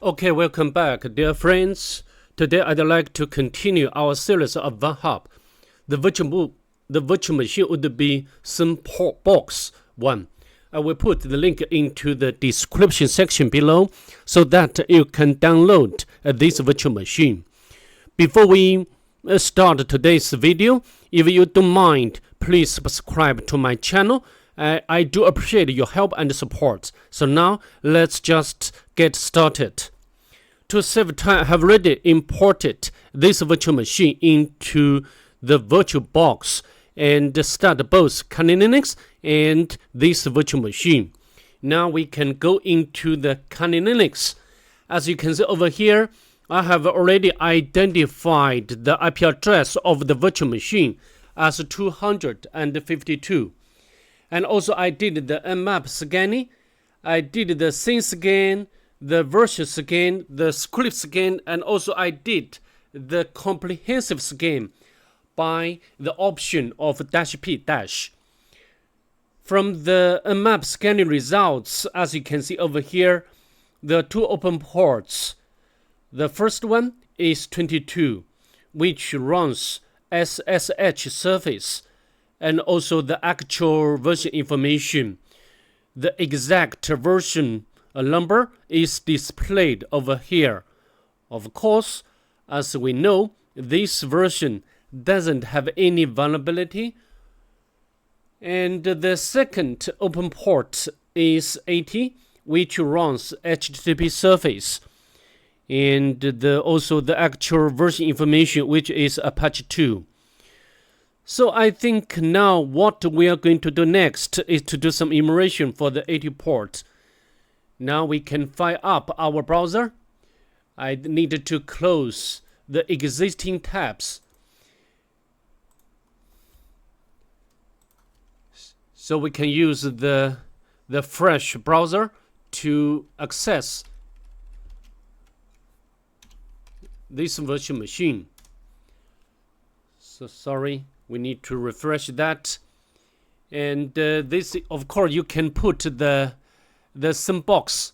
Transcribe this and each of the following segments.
Okay, welcome back, dear friends. Today I'd like to continue our series of Vulnhub. The virtual machine would be Cengbox 1. I will put the link into the description section below so that you can download this virtual machine. Before we start today's video, if you don't mind, please subscribe to my channel. I do appreciate your help and support. So now let's just get started. To save time, I have already imported this virtual machine into the VirtualBox and start both Kali Linux and this virtual machine. Now we can go into the Kali Linux. As you can see over here, I have already identified the IP address of the virtual machine as 252. And also I did the nmap scanning, I did the scene scan, the version scan, the script scan, and also I did the comprehensive scan by the option of -p-. From the nmap scanning results, as you can see over here, the two open ports. The first one is 22, which runs SSH service, and also the actual version information. The exact version number is displayed over here. Of course, as we know, this version doesn't have any vulnerability. And the second open port is 80, which runs HTTP service, and also the actual version information, which is Apache 2. So I think now what we are going to do next is to do some enumeration for the 80 port. Now we can fire up our browser. I need to close the existing tabs. So we can use the fresh browser to access this virtual machine. So sorry, we need to refresh that. And this, of course, you can put the Cengbox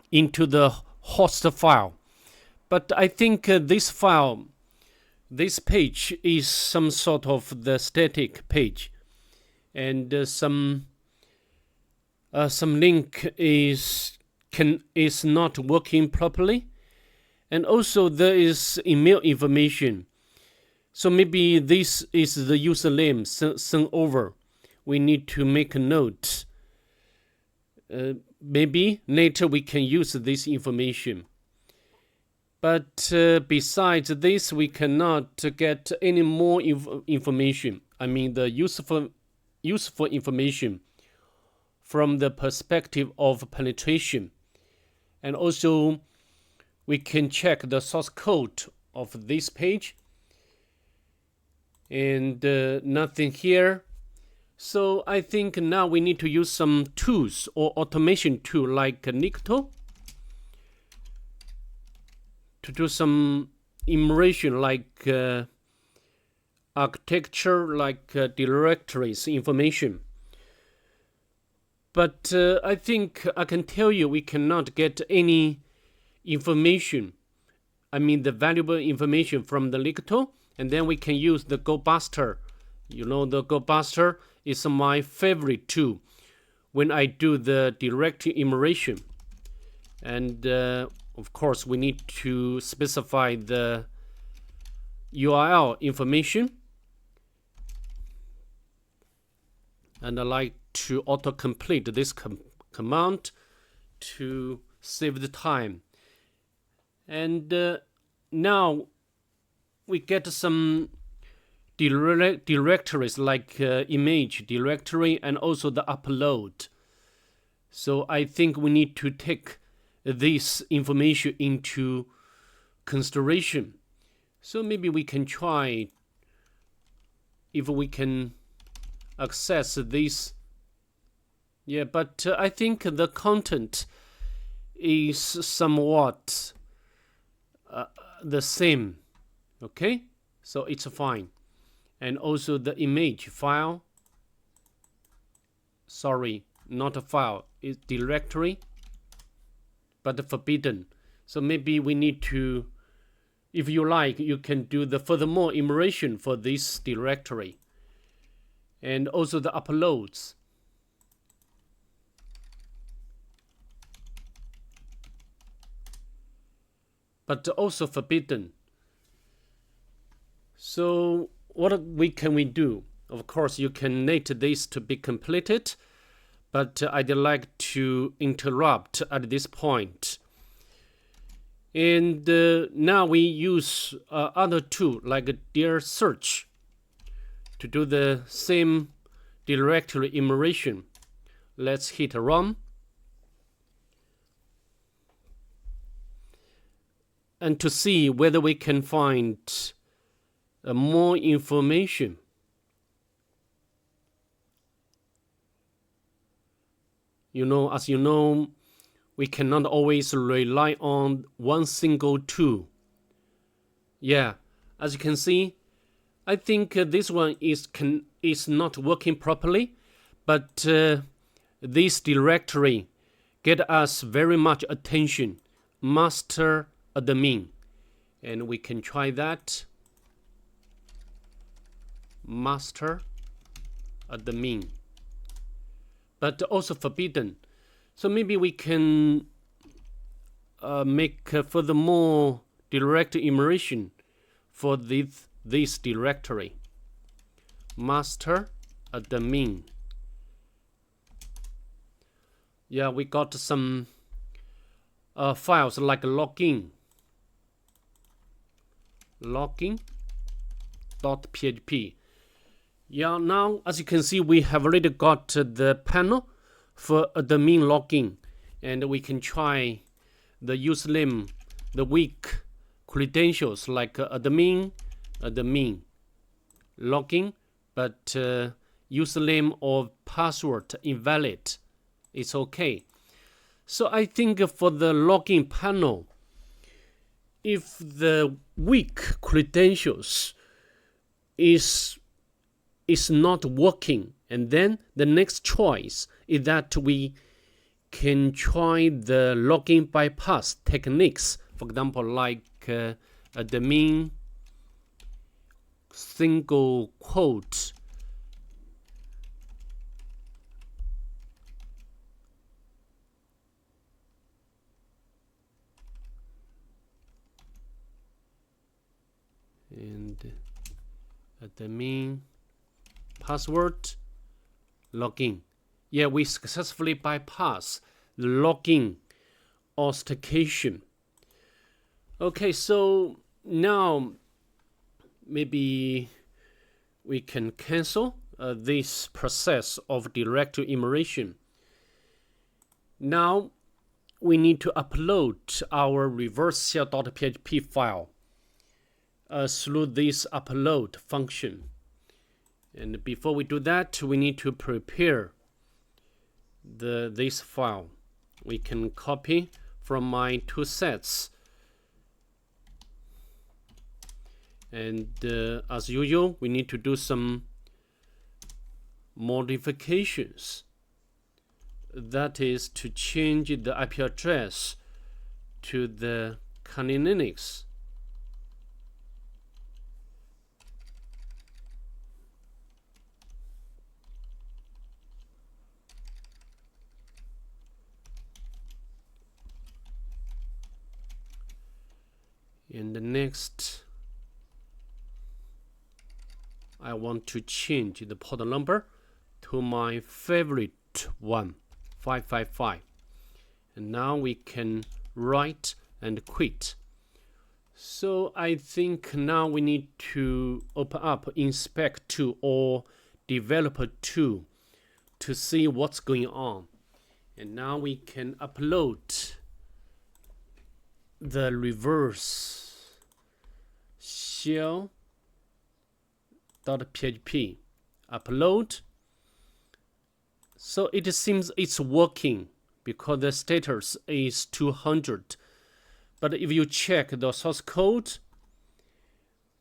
into the host file. But I think this file, this page is some sort of the static page. And some link is not working properly. And also there is email information. So maybe this is the username sent over. We need to make a note. Maybe later we can use this information. But besides this, we cannot get any more information. I mean the useful information from the perspective of penetration. And also we can check the source code of this page. And nothing here. So I think now we need to use some tools or automation tool like Nikto to do some enumeration like architecture, like directories information. But I think I can tell you we cannot get any information. I mean the valuable information from the Nikto, and then we can use the GoBuster. You know, the GoBuster is my favorite tool when I do the direct enumeration. And of course, we need to specify the URL information. And I like to autocomplete this command to save the time. And now we get some directories like image directory and also the upload. So I think we need to take this information into consideration. So maybe we can try if we can access this. Yeah, but I think the content is somewhat the same. Okay, so it's fine. And also the image file, sorry, not a file, it's directory. but forbidden. So maybe we need to, if you like, you can do the furthermore enumeration for this directory. And also the uploads. But also forbidden. So what can we do? Of course, you can need this to be completed, but I'd like to interrupt at this point. And now we use other tool like dir search to do the same directory enumeration. Let's hit run. And to see whether we can find more information. As you know, we cannot always rely on one single tool. Yeah, as you can see, I think this one is not working properly, but this directory get us very much attention. Master admin, and we can try that. Master admin, but also forbidden. So maybe we can make furthermore direct enumeration for this directory. Master admin. Yeah, we got some files like login login.php. Yeah, now as you can see, we have already got the panel for admin login, and we can try the username, the weak credentials like admin login, but username or password invalid. It's okay. So I think for the login panel, if the weak credentials is not working, and then the next choice is that we can try the login bypass techniques. For example, like admin single quote and admin password login. Yeah, we successfully bypass the login authentication. Okay, so now maybe we can cancel this process of direct enumeration. Now we need to upload our reverse shell.php file through this upload function. And before we do that, we need to prepare this file. We can copy from my toolsets. And as usual, we need to do some modifications. That is to change the IP address to the Kali Linux. And the next, I want to change the port number to my favorite one, 555. And now we can write and quit. So I think now we need to open up inspect tool or developer tool to see what's going on. And now we can upload the reverse shell.php. Upload. So it seems it's working because the status is 200. But if you check the source code,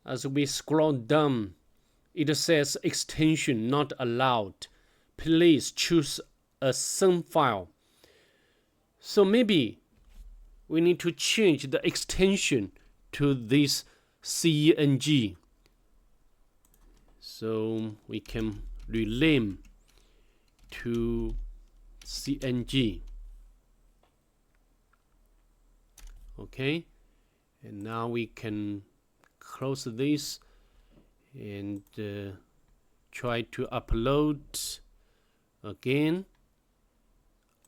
as we scroll down, it says extension not allowed. Please choose a SYN file. So maybe we need to change the extension to this CENG. So we can rename to CNG. Okay, and now we can close this and try to upload again.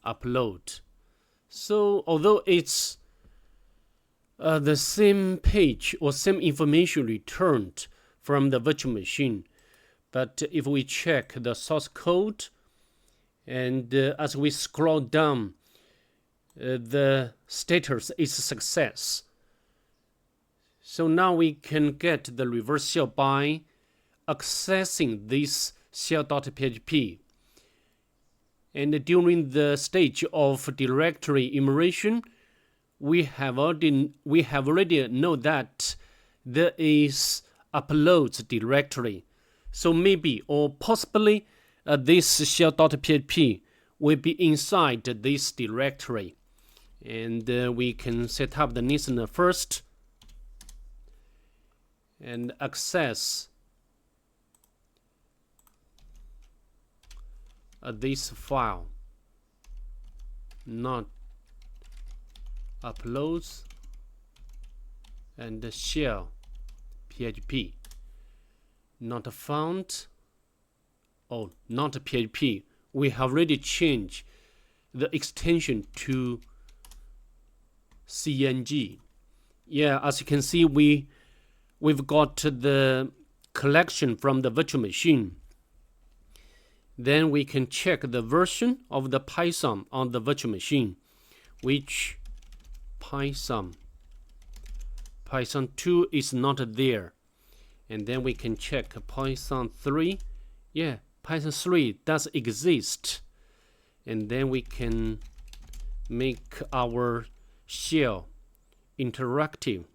Upload. So although it's the same page or same information returned from the virtual machine, but if we check the source code and as we scroll down, the status is success. So now we can get the reverse shell by accessing this shell.php. And during the stage of directory enumeration, we have already know that there is uploads directory. So maybe or possibly this shell.php will be inside this directory. And we can set up the listener first and access this file, not uploads and shell php, not found. Oh, not php. We have already changed the extension to CNG. Yeah, as you can see, we've got the collection from the virtual machine. Then we can check the version of the Python on the virtual machine, which Python 2 is not there. And then we can check Python 3. Yeah, Python 3 does exist. And then we can make our shell interactive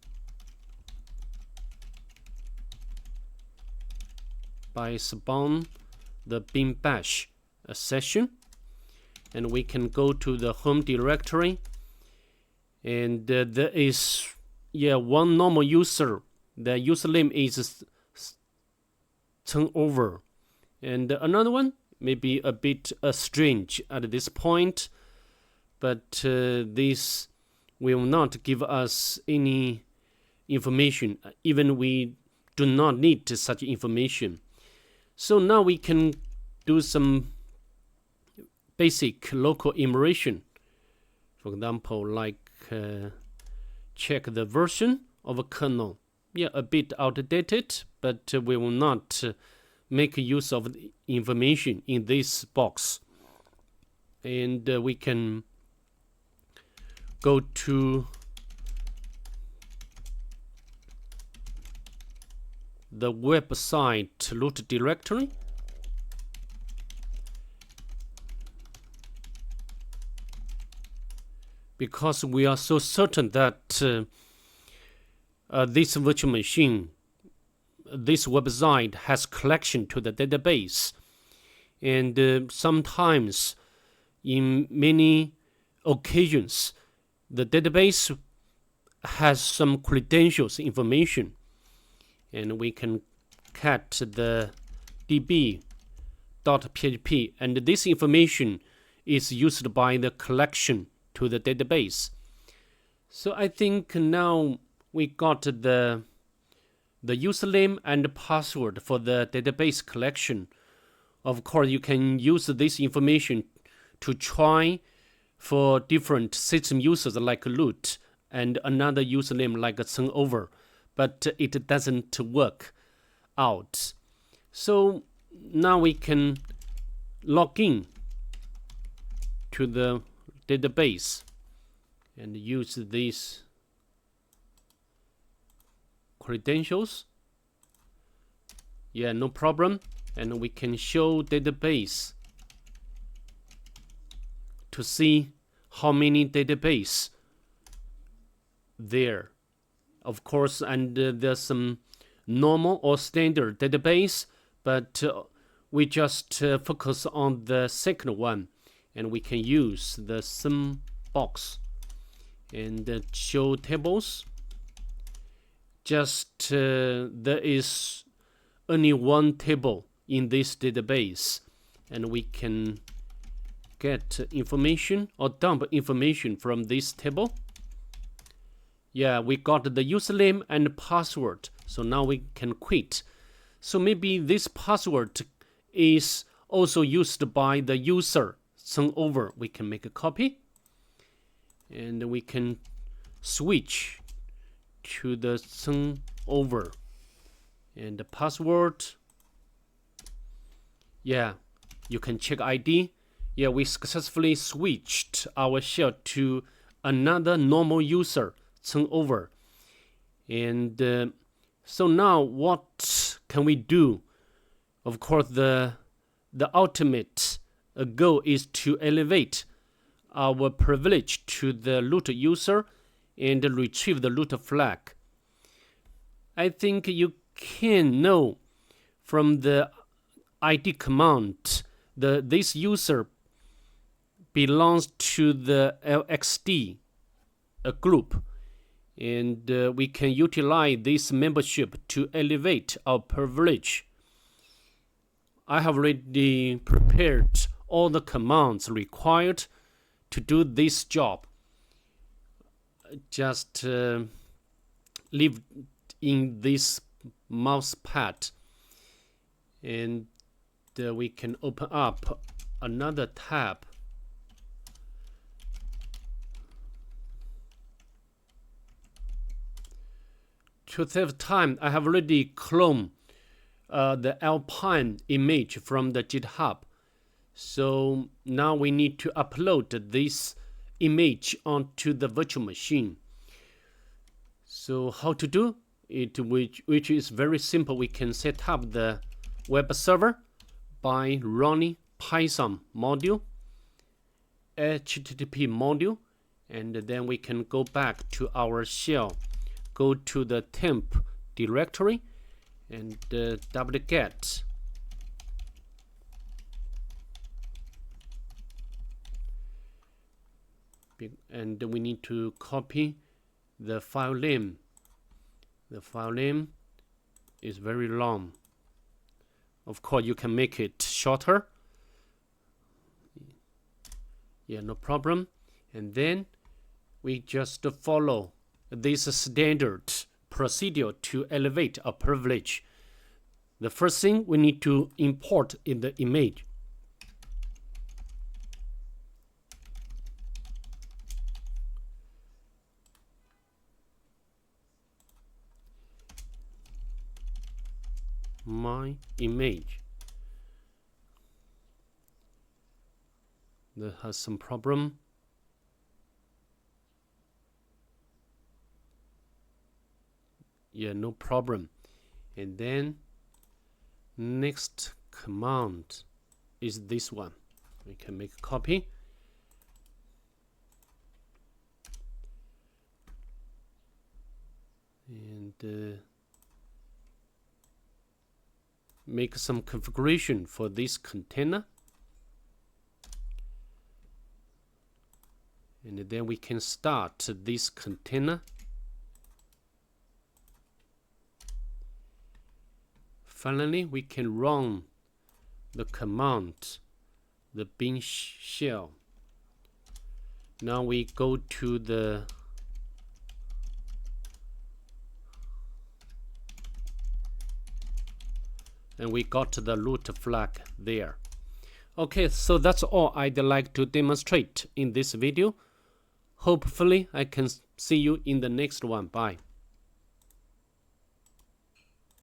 by spawn the bin bash session, and we can go to the home directory, and there is one normal user. The username is Cengbox, and another one may be a bit strange at this point, but this will not give us any information, even we do not need such information. So now we can do some basic local enumeration. For example, like check the version of a kernel. Yeah, a bit outdated, but we will not make use of the information in this box. And we can go to the website root directory. Because we are so certain that this virtual machine, this website has collection to the database. And sometimes, in many occasions, the database has some credentials information. And we can cat the db.php, and this information is used by the collection to the database. So I think now we got the username and password for the database collection. Of course, you can use this information to try for different system users like root and another username like Cengbox, but it doesn't work out. So now we can log in to the database and use these credentials. Yeah, no problem. And we can show database to see how many database there. Of course, and there's some normal or standard database, but we just focus on the second one, and we can use the Cengbox. and show tables. Just there is only one table in this database, and we can get information or dump information from this table. Yeah, we got the username and password, so now we can quit. So maybe this password is also used by the user. Send over, we can make a copy, and we can switch to the send over. And the password, yeah, you can check ID. Yeah, we successfully switched our shell to another normal user, send over. And so now what can we do? Of course, the ultimate goal is to elevate our privilege to the root user and retrieve the root flag. I think you can know from the ID command that this user belongs to the LXD group, and we can utilize this membership to elevate our privilege. I have already prepared all the commands required to do this job. Just leave in this mouse pad, and we can open up another tab. To save time, I have already cloned the Alpine image from the GitHub. So now we need to upload this image onto the virtual machine. So how to do it, which is very simple. We can set up the web server by running Python module, HTTP module, and then we can go back to our shell, go to the temp directory, and wget and we need to copy the file name. The file name is very long. Of course, you can make it shorter. Yeah, no problem. And then we just follow this standard procedure to elevate a privilege. The first thing we need to import in the image. My image. That has some problem. Yeah, no problem. And then next command is this one. We can make a copy. And make some configuration for this container. And then we can start this container. Finally, we can run the command, the bin shell. Now we go to the and we got the root flag there. Okay, so that's all I'd like to demonstrate in this video. Hopefully, I can see you in the next one. Bye.